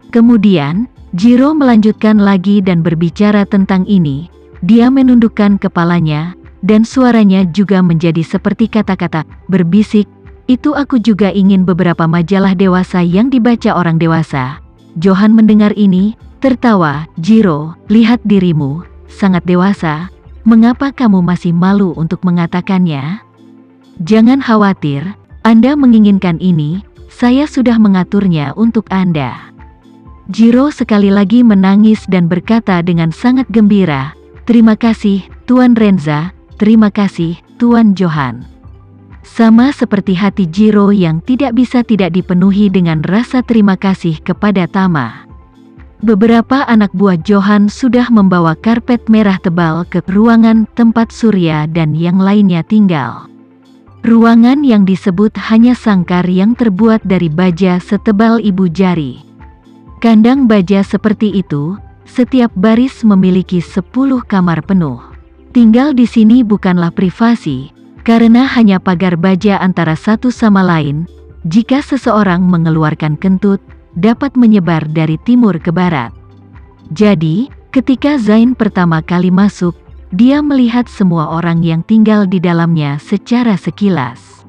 Kemudian, Jiro melanjutkan lagi dan berbicara tentang ini. Dia menundukkan kepalanya, dan suaranya juga menjadi seperti kata-kata berbisik. Itu aku juga ingin beberapa majalah dewasa yang dibaca orang dewasa. Johan mendengar ini, tertawa. Jiro, lihat dirimu, sangat dewasa. Mengapa kamu masih malu untuk mengatakannya? Jangan khawatir, Anda menginginkan ini, saya sudah mengaturnya untuk Anda. Jiro sekali lagi menangis dan berkata dengan sangat gembira, terima kasih, Tuan Renza, terima kasih, Tuan Johan. Sama seperti hati Jiro yang tidak bisa tidak dipenuhi dengan rasa terima kasih kepada Tama. Beberapa anak buah Johan sudah membawa karpet merah tebal ke ruangan tempat Surya dan yang lainnya tinggal. Ruangan yang disebut hanya sangkar yang terbuat dari baja setebal ibu jari. Kandang baja seperti itu, setiap baris memiliki 10 kamar penuh. Tinggal di sini bukanlah privasi, karena hanya pagar baja antara satu sama lain. Jika seseorang mengeluarkan kentut, dapat menyebar dari timur ke barat. Jadi, ketika Zain pertama kali masuk, dia melihat semua orang yang tinggal di dalamnya secara sekilas.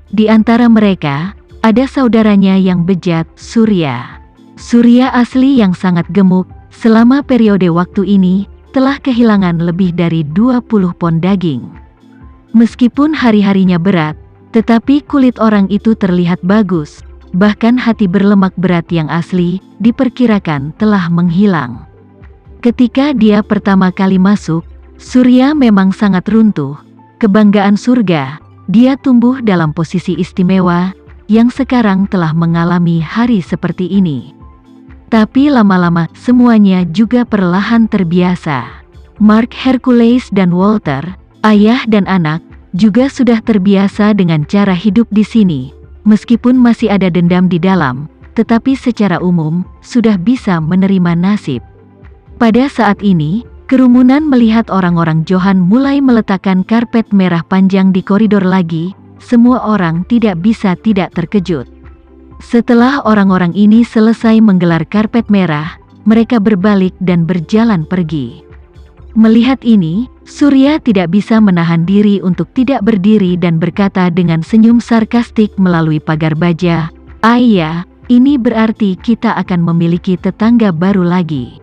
Di antara mereka, ada saudaranya yang bejat, Surya. Surya asli yang sangat gemuk, selama periode waktu ini, telah kehilangan lebih dari 20 pon daging. Meskipun hari-harinya berat, tetapi kulit orang itu terlihat bagus. Bahkan hati berlemak berat yang asli, diperkirakan telah menghilang. Ketika dia pertama kali masuk, Surya memang sangat runtuh. Kebanggaan surga, dia tumbuh dalam posisi istimewa, yang sekarang telah mengalami hari seperti ini. Tapi lama-lama, semuanya juga perlahan terbiasa. Mark, Hercules dan Walter, ayah dan anak, juga sudah terbiasa dengan cara hidup di sini. Meskipun masih ada dendam di dalam, tetapi secara umum, sudah bisa menerima nasib. Pada saat ini, kerumunan melihat orang-orang Johan mulai meletakkan karpet merah panjang di koridor lagi. Semua orang tidak bisa tidak terkejut. Setelah orang-orang ini selesai menggelar karpet merah, mereka berbalik dan berjalan pergi. Melihat ini, Surya tidak bisa menahan diri untuk tidak berdiri dan berkata dengan senyum sarkastik melalui pagar baja, "Iya, ini berarti kita akan memiliki tetangga baru lagi."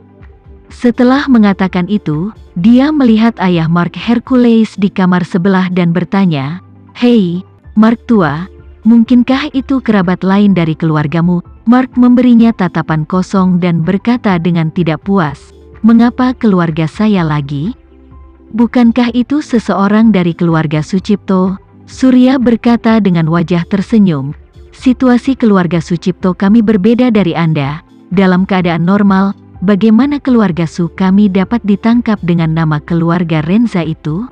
Setelah mengatakan itu, dia melihat ayah Mark, Hercules di kamar sebelah dan bertanya, "Hei, Mark tua, mungkinkah itu kerabat lain dari keluargamu?" Mark memberinya tatapan kosong dan berkata dengan tidak puas, "Mengapa keluarga saya lagi? Bukankah itu seseorang dari keluarga Sucipto?" Surya berkata dengan wajah tersenyum, "Situasi keluarga Sucipto kami berbeda dari Anda. Dalam keadaan normal, bagaimana keluarga Su kami dapat ditangkap dengan nama keluarga Renza itu?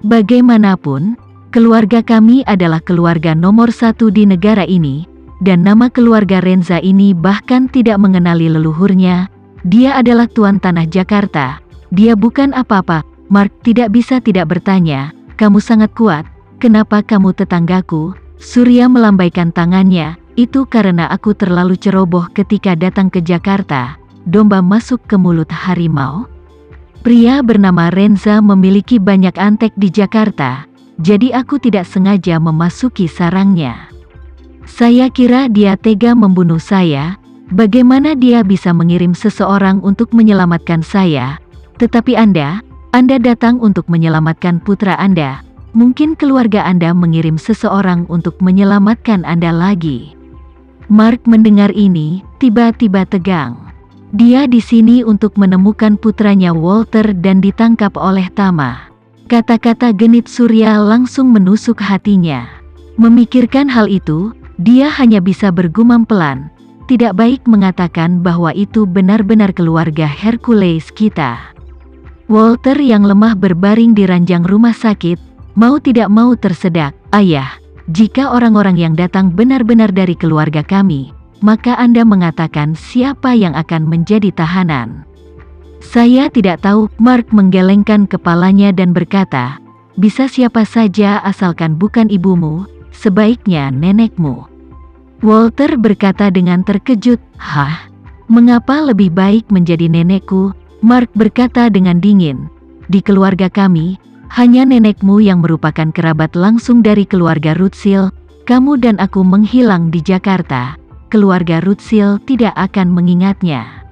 Bagaimanapun, keluarga kami adalah keluarga nomor 1 di negara ini, dan nama keluarga Renza ini bahkan tidak mengenali leluhurnya. Dia adalah Tuan Tanah Jakarta. Dia bukan apa-apa." Mark tidak bisa tidak bertanya, "Kamu sangat kuat, kenapa kamu tetanggaku?" Surya melambaikan tangannya, "Itu karena aku terlalu ceroboh ketika datang ke Jakarta. Domba masuk ke mulut harimau." Pria bernama Renza memiliki banyak antek di Jakarta, jadi aku tidak sengaja memasuki sarangnya. Saya kira dia tega membunuh saya. Bagaimana dia bisa mengirim seseorang untuk menyelamatkan saya? Tetapi Anda datang untuk menyelamatkan putra Anda. Mungkin keluarga Anda mengirim seseorang untuk menyelamatkan Anda lagi." Mark mendengar ini, tiba-tiba tegang. Dia di sini untuk menemukan putranya Walter dan ditangkap oleh Tama. Kata-kata genit Surya langsung menusuk hatinya. Memikirkan hal itu, dia hanya bisa bergumam pelan, "Tidak baik mengatakan bahwa itu benar-benar keluarga Hercules kita." Walter yang lemah berbaring di ranjang rumah sakit, mau tidak mau tersedak, "Ayah, jika orang-orang yang datang benar-benar dari keluarga kami, maka Anda mengatakan siapa yang akan menjadi tahanan?" "Saya tidak tahu." Mark menggelengkan kepalanya dan berkata, "Bisa siapa saja asalkan bukan ibumu, sebaiknya nenekmu." Walter berkata dengan terkejut, "Hah? Mengapa lebih baik menjadi nenekku? Mark berkata dengan dingin. Di keluarga kami, hanya nenekmu yang merupakan kerabat langsung dari keluarga Rothschild. Kamu dan aku menghilang di Jakarta, keluarga Rothschild tidak akan mengingatnya.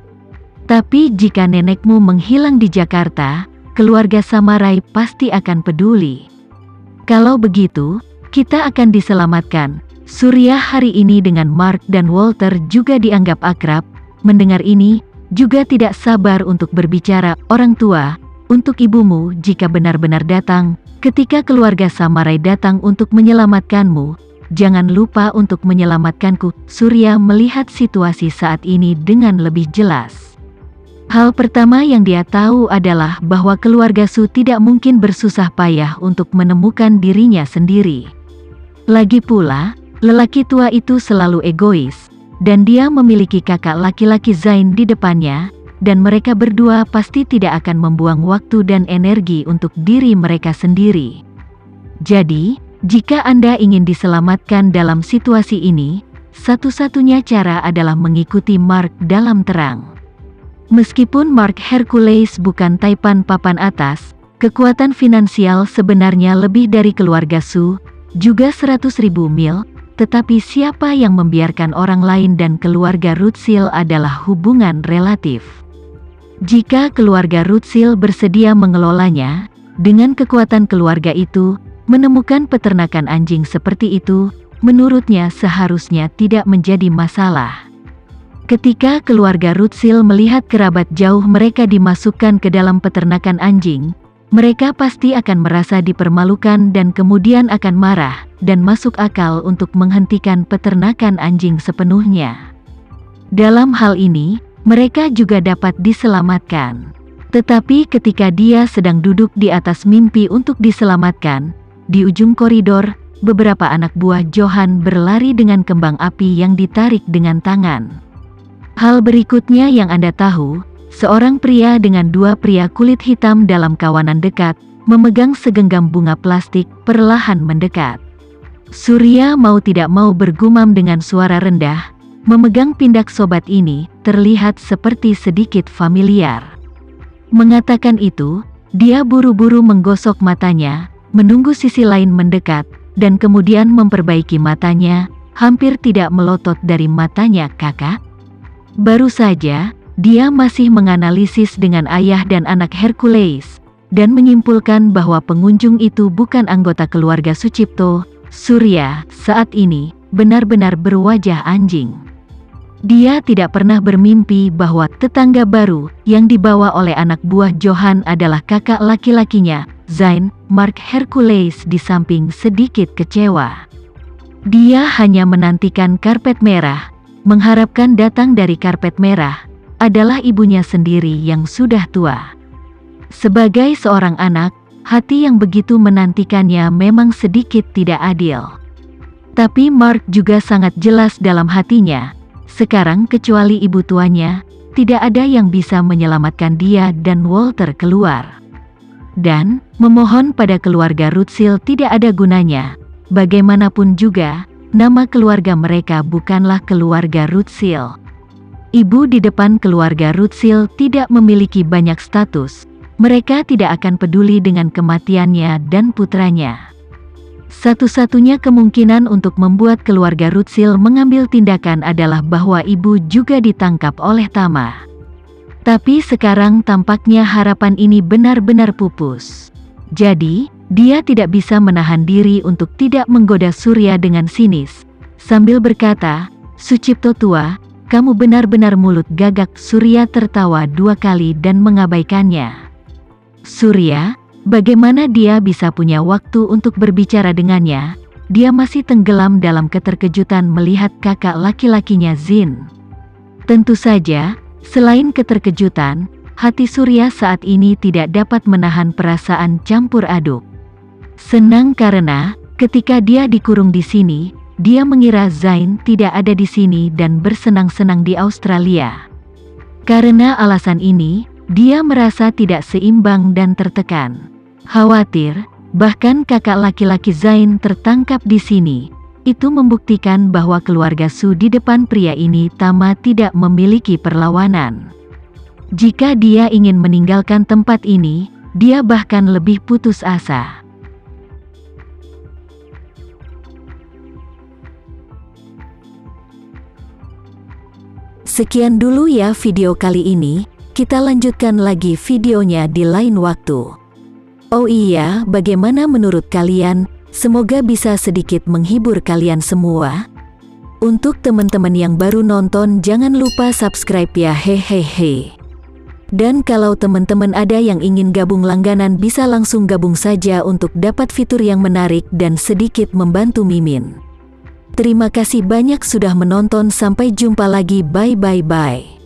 Tapi jika nenekmu menghilang di Jakarta, keluarga Samarai pasti akan peduli. Kalau begitu, kita akan diselamatkan. Surya hari ini dengan Mark dan Walter juga dianggap akrab. Mendengar ini, juga tidak sabar untuk berbicara. Orang tua, untuk ibumu jika benar-benar datang, ketika keluarga Samarai datang untuk menyelamatkanmu, jangan lupa untuk menyelamatkanku. Surya melihat situasi saat ini dengan lebih jelas. Hal pertama yang dia tahu adalah bahwa keluarga Su tidak mungkin bersusah payah untuk menemukan dirinya sendiri. Lagi pula, lelaki tua itu selalu egois, dan dia memiliki kakak laki-laki Zain di depannya, dan mereka berdua pasti tidak akan membuang waktu dan energi untuk diri mereka sendiri. Jadi, jika Anda ingin diselamatkan dalam situasi ini, satu-satunya cara adalah mengikuti Mark dalam terang. Meskipun Mark Hercules bukan taipan papan atas, kekuatan finansial sebenarnya lebih dari keluarga Su, juga 100.000 mil, tetapi siapa yang membiarkan orang lain dan keluarga Rothschild adalah hubungan relatif. Jika keluarga Rothschild bersedia mengelolanya, dengan kekuatan keluarga itu, menemukan peternakan anjing seperti itu, menurutnya seharusnya tidak menjadi masalah. Ketika keluarga Rothschild melihat kerabat jauh mereka dimasukkan ke dalam peternakan anjing, mereka pasti akan merasa dipermalukan dan kemudian akan marah, dan masuk akal untuk menghentikan peternakan anjing sepenuhnya. Dalam hal ini, mereka juga dapat diselamatkan. Tetapi ketika dia sedang duduk di atas mimpi untuk diselamatkan, di ujung koridor, beberapa anak buah Johan berlari dengan kembang api yang ditarik dengan tangan. Hal berikutnya yang Anda tahu, seorang pria dengan dua pria kulit hitam dalam kawanan dekat, memegang segenggam bunga plastik, perlahan mendekat. Surya mau tidak mau bergumam dengan suara rendah, memegang pindak sobat ini, terlihat seperti sedikit familiar. Mengatakan itu, dia buru-buru menggosok matanya, menunggu sisi lain mendekat, dan kemudian memperbaiki matanya, hampir tidak melotot dari matanya. Kakak? Baru saja, dia masih menganalisis dengan ayah dan anak Hercules, dan menyimpulkan bahwa pengunjung itu bukan anggota keluarga Sucipto. Surya, saat ini, benar-benar berwajah anjing. Dia tidak pernah bermimpi bahwa tetangga baru, yang dibawa oleh anak buah Johan adalah kakak laki-lakinya, Zain. Mark Hercules di samping sedikit kecewa. Dia hanya menantikan karpet merah, mengharapkan datang dari karpet merah, adalah ibunya sendiri yang sudah tua. Sebagai seorang anak, hati yang begitu menantikannya memang sedikit tidak adil. Tapi Mark juga sangat jelas dalam hatinya, sekarang kecuali ibu tuanya, tidak ada yang bisa menyelamatkan dia dan Walter keluar. Dan, memohon pada keluarga Rothschild tidak ada gunanya. Bagaimanapun juga, nama keluarga mereka bukanlah keluarga Rothschild. Ibu di depan keluarga Rothschild tidak memiliki banyak status. Mereka tidak akan peduli dengan kematiannya dan putranya. Satu-satunya kemungkinan untuk membuat keluarga Rothschild mengambil tindakan adalah bahwa ibu juga ditangkap oleh Tama. Tapi sekarang tampaknya harapan ini benar-benar pupus. Jadi, dia tidak bisa menahan diri untuk tidak menggoda Surya dengan sinis. Sambil berkata, "Sucipto tua, kamu benar-benar mulut gagak." Surya tertawa 2 kali dan mengabaikannya. Surya, bagaimana dia bisa punya waktu untuk berbicara dengannya? Dia masih tenggelam dalam keterkejutan melihat kakak laki-lakinya Zin. Tentu saja, selain keterkejutan, hati Surya saat ini tidak dapat menahan perasaan campur aduk. Senang karena, ketika dia dikurung di sini, dia mengira Zain tidak ada di sini dan bersenang-senang di Australia. Karena alasan ini, dia merasa tidak seimbang dan tertekan. Khawatir, bahkan kakak laki-laki Zain tertangkap di sini. Itu membuktikan bahwa keluarga Su di depan pria ini Tama tidak memiliki perlawanan. Jika dia ingin meninggalkan tempat ini, dia bahkan lebih putus asa. Sekian dulu ya video kali ini, kita lanjutkan lagi videonya di lain waktu. Oh iya, bagaimana menurut kalian? Semoga bisa sedikit menghibur kalian semua. Untuk teman-teman yang baru nonton, jangan lupa subscribe ya, hehehe. Dan kalau teman-teman ada yang ingin gabung langganan, bisa langsung gabung saja untuk dapat fitur yang menarik dan sedikit membantu Mimin. Terima kasih banyak sudah menonton, sampai jumpa lagi, bye bye bye.